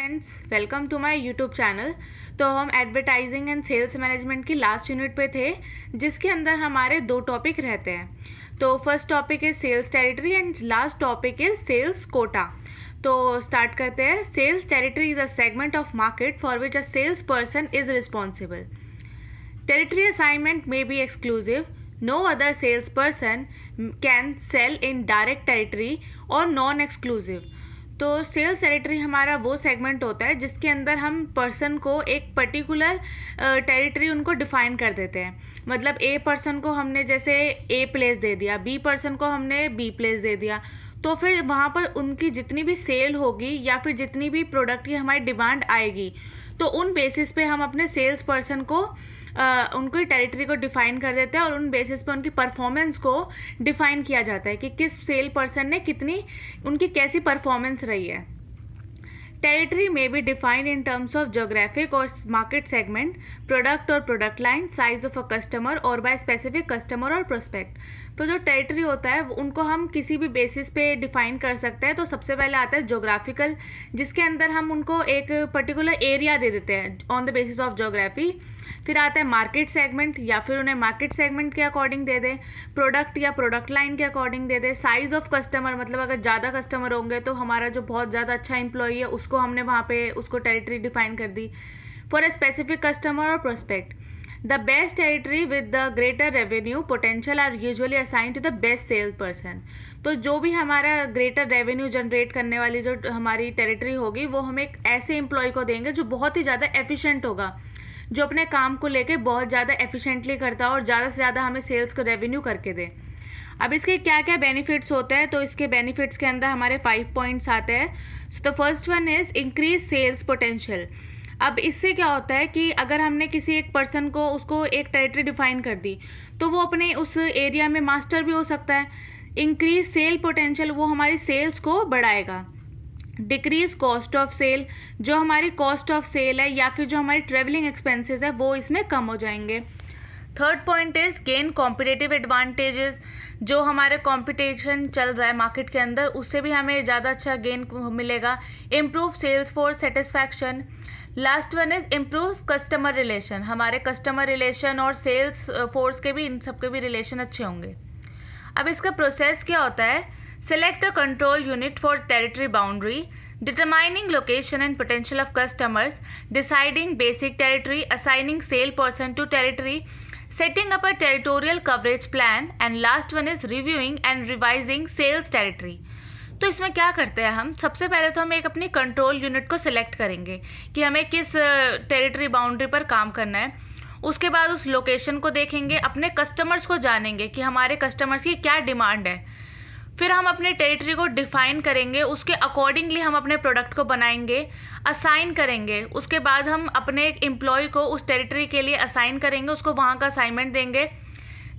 Friends, welcome to my YouTube channel. तो हम advertising and sales management की last unit पे थे, जिसके अंदर हमारे दो टॉपिक रहते हैं। तो first topic is sales territory and last topic is sales quota. तो स्टार्ट करते हैं। Sales territory is a segment of market for which a sales person is responsible. Territory assignment may be exclusive. No other salesperson can sell in direct territory or non-exclusive. तो sales territory हमारा वो segment होता है जिसके अंदर हम person को एक पर्टिकुलर टेरिटरी उनको डिफाइन कर देते हैं। मतलब ए पर्सन को हमने जैसे ए प्लेस दे दिया, बी पर्सन को हमने बी प्लेस दे दिया, तो फिर वहाँ पर उनकी जितनी भी सेल होगी या फिर जितनी भी प्रोडक्ट की हमारी डिमांड आएगी, तो उन बेसिस पे हम अपने सेल्स पर्सन को उनकी टेरिटरी को डिफाइन कर देते हैं और उन बेसिस पे उनकी परफॉर्मेंस को डिफाइन किया जाता है कि किस सेल पर्सन ने कितनी उनकी कैसी परफॉर्मेंस रही है। टेरिटरी में be defined in terms of geographic और मार्केट सेगमेंट, प्रोडक्ट और product line, size of a customer और बाय स्पेसिफिक कस्टमर और प्रोस्पेक्ट। तो जो टेरिटरी होता है उनको हम किसी भी बेसिस पे डिफाइन कर सकते हैं। तो सबसे पहले आता है जोग्राफिकल, जिसके अंदर हम उनको एक पर्टिकुलर एरिया दे देते हैं on the basis of geography. फिर आता है मार्केट सेगमेंट, या फिर उन्हें मार्केट सेगमेंट के अकॉर्डिंग दे दें, प्रोडक्ट या प्रोडक्ट लाइन के अकॉर्डिंग दे दें, साइज ऑफ कस्टमर, मतलब अगर ज़्यादा कस्टमर होंगे तो हमारा जो बहुत ज़्यादा अच्छा एम्प्लॉई है उसको हमने वहाँ पे उसको टेरिटरी डिफाइन कर दी, फॉर अ स्पेसिफिक कस्टमर और prospect. The best territory with the greater revenue potential are usually assign to the best sales person. तो जो भी हमारा ग्रेटर रेवेन्यू जनरेट करने वाली जो हमारी टेरिटरी होगी वो हम एक ऐसे एम्प्लॉय को देंगे जो बहुत ही ज़्यादा एफिशिएंट होगा, जो अपने काम को लेके बहुत ज़्यादा एफिशिएंटली करता है और ज़्यादा से ज़्यादा हमें सेल्स को रेवेन्यू करके दे। अब इसके क्या क्या बेनिफिट्स होते हैं, तो इसके बेनिफिट्स के अंदर हमारे 5 पॉइंट्स आते हैं। So the first one is increase sales potential. अब इससे क्या होता है कि अगर हमने किसी एक पर्सन को उसको एक टेरिटरी डिफाइन कर दी तो वो अपने उस एरिया में मास्टर भी हो सकता है। इंक्रीज सेल पोटेंशियल, वो हमारी सेल्स को बढ़ाएगा। डिक्रीज कॉस्ट ऑफ सेल, जो हमारी कॉस्ट ऑफ सेल है या फिर जो हमारी ट्रेवलिंग एक्सपेंसेस है वो इसमें कम हो जाएंगे। Third point is gain competitive advantages, जो हमारे कंपटीशन चल रहा है मार्केट के अंदर उससे भी हमें ज़्यादा अच्छा गेन मिलेगा। Improve sales force satisfaction. Last one is improve customer relation, हमारे कस्टमर रिलेशन और सेल्स फोर्स के भी इन सबके भी रिलेशन अच्छे होंगे। अब इसका प्रोसेस क्या होता है। Select a control unit for territory boundary, determining location and potential of customers, deciding basic territory, assigning sale person to territory, setting up a territorial coverage plan, and last one is reviewing and revising sales territory. तो इसमें क्या करते हैं हम, सबसे पहले तो हम एक अपनी कंट्रोल यूनिट को सिलेक्ट करेंगे कि हमें किस टेरिटरी बाउंड्री पर काम करना है। उसके बाद उस लोकेशन को देखेंगे, अपने कस्टमर्स को जानेंगे कि हमारे कस्टमर्स की क्या डिमांड है। फिर हम अपने टेरिटरी को डिफाइन करेंगे, उसके अकॉर्डिंगली हम अपने प्रोडक्ट को बनाएंगे, असाइन करेंगे। उसके बाद हम अपने एक एम्प्लॉय को उस टेरिटरी के लिए असाइन करेंगे, उसको वहाँ का असाइनमेंट देंगे।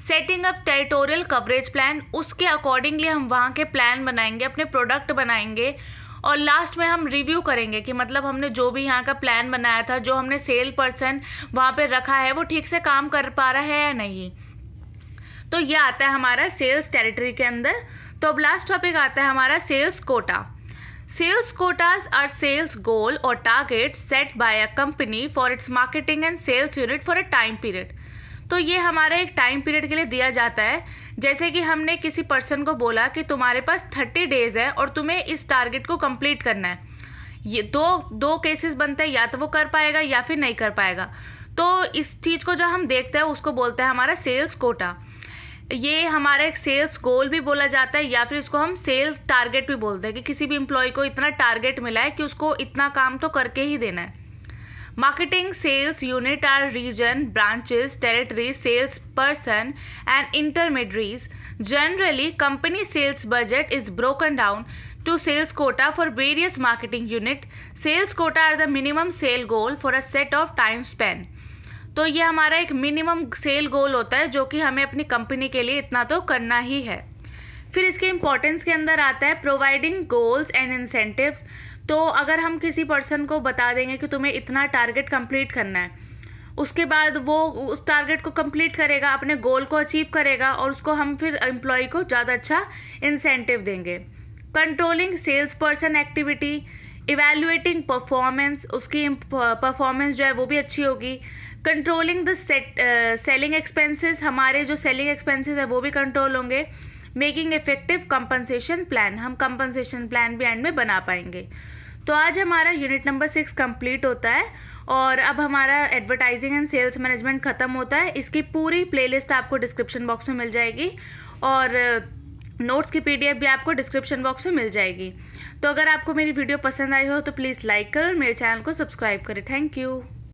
Setting up territorial coverage plan, उसके अकॉर्डिंगली हम वहाँ के प्लान बनाएंगे, अपने प्रोडक्ट बनाएंगे। और लास्ट में हम रिव्यू करेंगे कि मतलब हमने जो भी यहाँ का प्लान बनाया था, जो हमने सेल पर्सन वहाँ पर रखा है वो ठीक से काम कर पा रहा है या नहीं। तो ये आता है हमारा सेल्स टेरिटरी के अंदर। तो अब लास्ट टॉपिक आता है हमारा sales quota. Sales quotas are sales goal और target set by a company for its marketing and sales unit for a time period. तो ये हमारा एक टाइम पीरियड के लिए दिया जाता है। जैसे कि हमने किसी पर्सन को बोला कि तुम्हारे पास 30 डेज है और तुम्हें इस टारगेट को कंप्लीट करना है। ये दो केसेस बनते हैं, या तो वो कर पाएगा या फिर नहीं कर पाएगा। तो इस चीज़ को जो हम देखते हैं उसको बोलते हैं हमारा सेल्स कोटा। ये हमारा एक सेल्स गोल भी बोला जाता है या फिर इसको हम सेल्स टारगेट भी बोलते हैं कि किसी भी एम्प्लॉय को इतना टारगेट मिला है कि उसको इतना काम तो करके ही देना है। Marketing sales unit are region, branches, territory, sales person and intermediaries. Generally company sales budget is broken down to sales quota for various marketing unit. Sales quota are the minimum sale goal for a set of time span. तो ये हमारा एक minimum cell गोल होता है जो कि हमें अपनी कंपनी के लिए इतना तो करना ही है। फिर इसके इम्पोर्टेंस के अंदर आता है प्रोवाइडिंग गोल्स एंड इंसेंटिव्स। तो अगर हम किसी पर्सन को बता देंगे कि तुम्हें इतना टारगेट कंप्लीट करना है, उसके बाद वो उस टारगेट को कंप्लीट करेगा, अपने गोल को अचीव करेगा और उसको हम फिर एम्प्लॉय को ज़्यादा अच्छा इंसेंटिव देंगे। Controlling sales person activity, evaluating performance, उसकी परफॉर्मेंस जो है वो भी अच्छी होगी। कंट्रोलिंग द सेलिंग एक्सपेंसेस, हमारे जो सेलिंग एक्सपेंसेस है वो भी कंट्रोल होंगे। मेकिंग इफेक्टिव कंपनसेशन प्लान, हम कंपनसेशन प्लान भी एंड में बना पाएंगे। तो आज हमारा यूनिट नंबर 6 कंप्लीट होता है और अब हमारा एडवर्टाइजिंग एंड सेल्स मैनेजमेंट ख़त्म होता है। इसकी पूरी प्लेलिस्ट आपको डिस्क्रिप्शन बॉक्स में मिल जाएगी और नोट्स की PDF भी आपको डिस्क्रिप्शन बॉक्स में मिल जाएगी। तो अगर आपको मेरी वीडियो पसंद आई हो तो प्लीज़ लाइक करो और मेरे चैनल को सब्सक्राइब करें। Thank you.